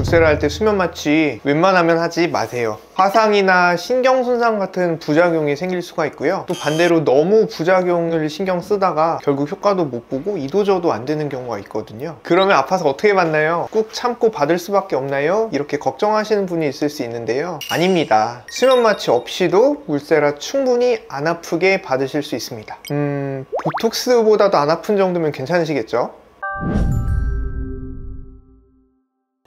울세라 할 때 수면 마취 웬만하면 하지 마세요. 화상이나 신경 손상 같은 부작용이 생길 수가 있고요. 또 반대로 너무 부작용을 신경 쓰다가 결국 효과도 못 보고 이도저도 안 되는 경우가 있거든요. 그러면 아파서 어떻게 받나요? 꾹 참고 받을 수밖에 없나요? 이렇게 걱정하시는 분이 있을 수 있는데요. 아닙니다. 수면 마취 없이도 울세라 충분히 안 아프게 받으실 수 있습니다. 보톡스보다도 안 아픈 정도면 괜찮으시겠죠?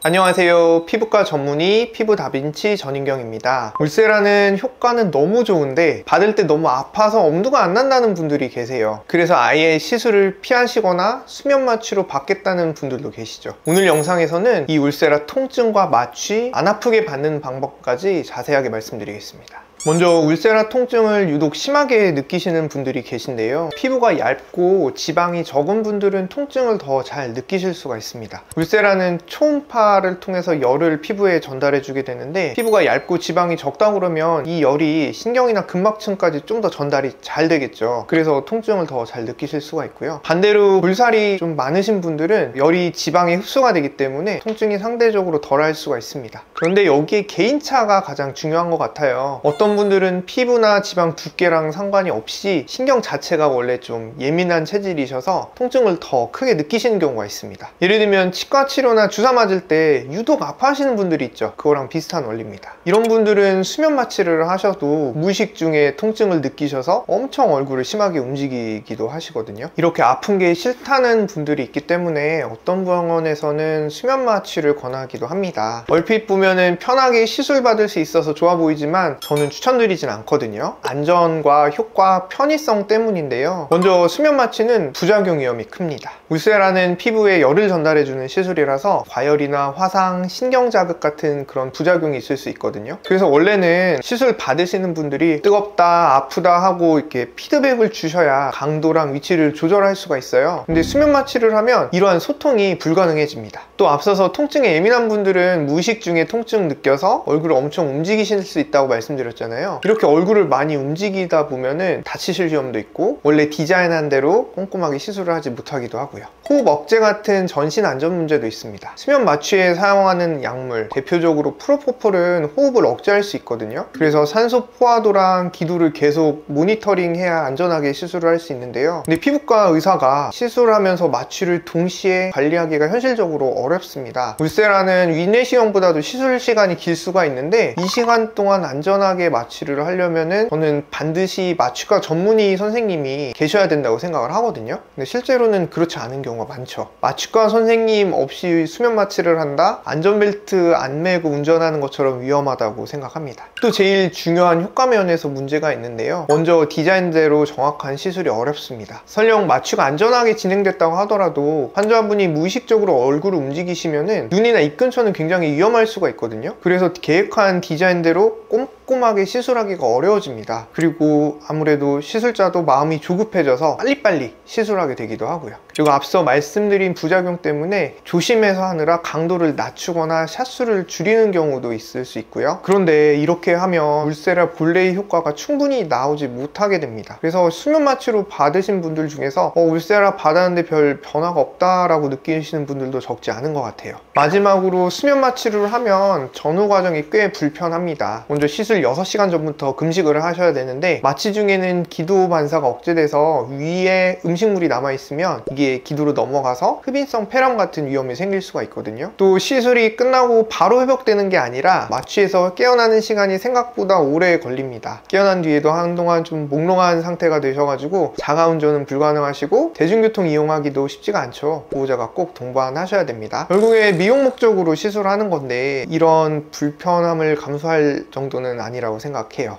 안녕하세요. 피부과 전문의 피부 다빈치 전인경입니다. 울세라는 효과는 너무 좋은데 받을 때 너무 아파서 엄두가 안 난다는 분들이 계세요. 그래서 아예 시술을 피하시거나 수면 마취로 받겠다는 분들도 계시죠. 오늘 영상에서는 이 울세라 통증과 마취, 안 아프게 받는 방법까지 자세하게 말씀드리겠습니다. 먼저 울세라 통증을 유독 심하게 느끼시는 분들이 계신데요. 피부가 얇고 지방이 적은 분들은 통증을 더 잘 느끼실 수가 있습니다. 울세라는 초음파를 통해서 열을 피부에 전달해 주게 되는데, 피부가 얇고 지방이 적다 그러면 이 열이 신경이나 근막층까지 좀 더 전달이 잘 되겠죠. 그래서 통증을 더 잘 느끼실 수가 있고요. 반대로 볼살이 좀 많으신 분들은 열이 지방에 흡수가 되기 때문에 통증이 상대적으로 덜할 수가 있습니다. 그런데 여기에 개인차가 가장 중요한 것 같아요. 어떤 분들은 피부나 지방 두께랑 상관이 없이 신경 자체가 원래 좀 예민한 체질이셔서 통증을 더 크게 느끼시는 경우가 있습니다. 예를 들면 치과 치료나 주사 맞을 때 유독 아파하시는 분들이 있죠. 그거랑 비슷한 원리입니다. 이런 분들은 수면 마취를 하셔도 무의식 중에 통증을 느끼셔서 엄청 얼굴을 심하게 움직이기도 하시거든요. 이렇게 아픈 게 싫다는 분들이 있기 때문에 어떤 병원에서는 수면 마취를 권하기도 합니다. 얼핏 보면은 편하게 시술 받을 수 있어서 좋아 보이지만 저는 추천드리진 않거든요. 안전과 효과, 편의성 때문인데요. 먼저 수면 마취는 부작용 위험이 큽니다. 울세라는 피부에 열을 전달해주는 시술이라서 과열이나 화상, 신경 자극 같은 그런 부작용이 있을 수 있거든요. 그래서 원래는 시술 받으시는 분들이 뜨겁다, 아프다 하고 이렇게 피드백을 주셔야 강도랑 위치를 조절할 수가 있어요. 근데 수면 마취를 하면 이러한 소통이 불가능해집니다. 또 앞서서 통증에 예민한 분들은 무의식 중에 통증 느껴서 얼굴을 엄청 움직이실 수 있다고 말씀드렸잖아요. 이렇게 얼굴을 많이 움직이다 보면은 다치실 위험도 있고, 원래 디자인한 대로 꼼꼼하게 시술을 하지 못하기도 하고요. 호흡 억제 같은 전신 안전 문제도 있습니다. 수면 마취에 사용하는 약물, 대표적으로 프로포폴은 호흡을 억제할 수 있거든요. 그래서 산소 포화도랑 기도를 계속 모니터링해야 안전하게 시술을 할 수 있는데요. 근데 피부과 의사가 시술하면서 마취를 동시에 관리하기가 현실적으로 어렵습니다. 울세라는 위내시경보다도 시술 시간이 길 수가 있는데, 이 시간 동안 안전하게 마취를 하려면은 저는 반드시 마취과 전문의 선생님이 계셔야 된다고 생각을 하거든요. 근데 실제로는 그렇지 않은 경우가 많죠. 마취과 선생님 없이 수면 마취를 한다? 안전벨트 안 매고 운전하는 것처럼 위험하다고 생각합니다. 또 제일 중요한 효과 면에서 문제가 있는데요. 먼저 디자인대로 정확한 시술이 어렵습니다. 설령 마취가 안전하게 진행됐다고 하더라도 환자분이 무의식적으로 얼굴을 움직이시면은 눈이나 입 근처는 굉장히 위험할 수가 있거든요. 그래서 계획한 디자인대로 꼼꼼하게 시술하기가 어려워집니다. 그리고 아무래도 시술자도 마음이 조급해져서 빨리빨리 시술하게 되기도 하고요. 그리고 앞서 말씀드린 부작용 때문에 조심해서 하느라 강도를 낮추거나 샷수를 줄이는 경우도 있을 수 있고요. 그런데 이렇게 하면 울세라 본래의 효과가 충분히 나오지 못하게 됩니다. 그래서 수면 마취로 받으신 분들 중에서 울세라 받았는데 별 변화가 없다라고 느끼시는 분들도 적지 않은 것 같아요. 마지막으로 수면 마취를 하면 전후 과정이 꽤 불편합니다. 먼저 시술 6시간 전부터 금식을 하셔야 되는데, 마취 중에는 기도 반사가 억제돼서 위에 음식물이 남아있으면 이게 기도로 넘어가서 흡인성 폐렴 같은 위험이 생길 수가 있거든요. 또 시술이 끝나고 바로 회복되는 게 아니라 마취에서 깨어나는 시간이 생각보다 오래 걸립니다. 깨어난 뒤에도 한동안 좀 몽롱한 상태가 되셔가지고 자가운전은 불가능하시고 대중교통 이용하기도 쉽지가 않죠. 보호자가 꼭 동반하셔야 됩니다. 결국에 미용 목적으로 시술하는 건데 이런 불편함을 감수할 정도는 아니라고 생각해요.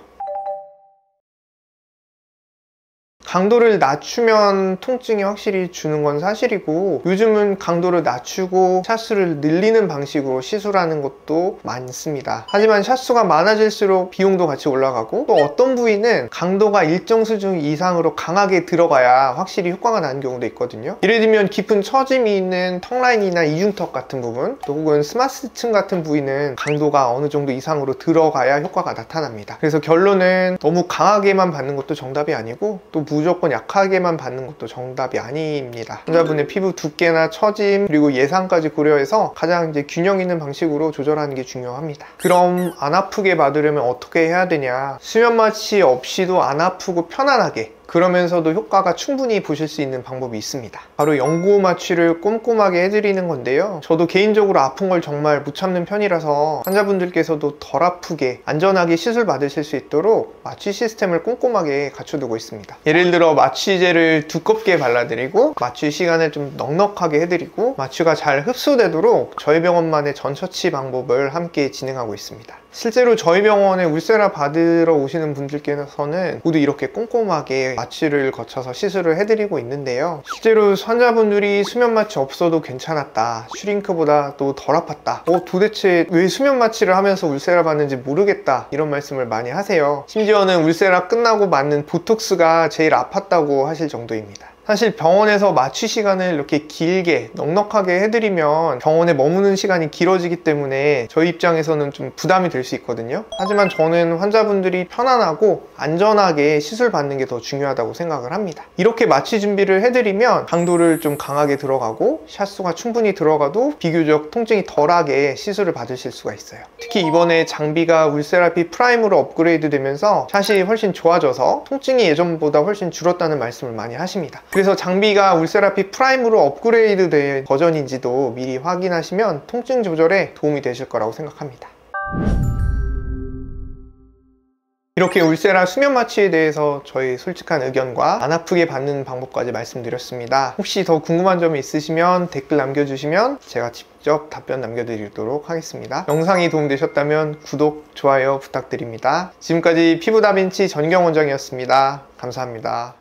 강도를 낮추면 통증이 확실히 주는 건 사실이고, 요즘은 강도를 낮추고 샷수를 늘리는 방식으로 시술하는 것도 많습니다. 하지만 샷수가 많아질수록 비용도 같이 올라가고, 또 어떤 부위는 강도가 일정 수준 이상으로 강하게 들어가야 확실히 효과가 나는 경우도 있거든요. 예를 들면 깊은 처짐이 있는 턱라인이나 이중턱 같은 부분, 또 혹은 스마스층 같은 부위는 강도가 어느 정도 이상으로 들어가야 효과가 나타납니다. 그래서 결론은 너무 강하게만 받는 것도 정답이 아니고, 또 무조건 약하게만 받는 것도 정답이 아닙니다. 환자분의 피부 두께나 처짐 그리고 예상까지 고려해서 가장 이제 균형 있는 방식으로 조절하는 게 중요합니다. 그럼 안 아프게 받으려면 어떻게 해야 되냐? 수면 마취 없이도 안 아프고 편안하게, 그러면서도 효과가 충분히 보실 수 있는 방법이 있습니다. 바로 연고 마취를 꼼꼼하게 해드리는 건데요. 저도 개인적으로 아픈 걸 정말 못 참는 편이라서 환자분들께서도 덜 아프게 안전하게 시술 받으실 수 있도록 마취 시스템을 꼼꼼하게 갖춰두고 있습니다. 예를 들어 마취제를 두껍게 발라드리고 마취 시간을 좀 넉넉하게 해드리고 마취가 잘 흡수되도록 저희 병원만의 전처치 방법을 함께 진행하고 있습니다. 실제로 저희 병원에 울세라 받으러 오시는 분들께서는 모두 이렇게 꼼꼼하게 마취를 거쳐서 시술을 해드리고 있는데요. 실제로 환자분들이 수면 마취 없어도 괜찮았다, 슈링크보다 또 덜 아팠다, 도대체 왜 수면 마취를 하면서 울세라 받는지 모르겠다, 이런 말씀을 많이 하세요. 심지어는 울세라 끝나고 맞는 보톡스가 제일 아팠다고 하실 정도입니다. 사실 병원에서 마취 시간을 이렇게 길게 넉넉하게 해드리면 병원에 머무는 시간이 길어지기 때문에 저희 입장에서는 좀 부담이 될 수 있거든요. 하지만 저는 환자분들이 편안하고 안전하게 시술 받는 게 더 중요하다고 생각을 합니다. 이렇게 마취 준비를 해드리면 강도를 좀 강하게 들어가고 샷수가 충분히 들어가도 비교적 통증이 덜하게 시술을 받으실 수가 있어요. 특히 이번에 장비가 울세라피 프라임으로 업그레이드 되면서 샷이 훨씬 좋아져서 통증이 예전보다 훨씬 줄었다는 말씀을 많이 하십니다. 그래서 장비가 울세라피 프라임으로 업그레이드 된 버전인지도 미리 확인하시면 통증 조절에 도움이 되실 거라고 생각합니다. 이렇게 울세라 수면 마취에 대해서 저희 솔직한 의견과 안 아프게 받는 방법까지 말씀드렸습니다. 혹시 더 궁금한 점이 있으시면 댓글 남겨주시면 제가 직접 답변 남겨드리도록 하겠습니다. 영상이 도움되셨다면 구독, 좋아요 부탁드립니다. 지금까지 피부 다빈치 전인경 원장이었습니다. 감사합니다.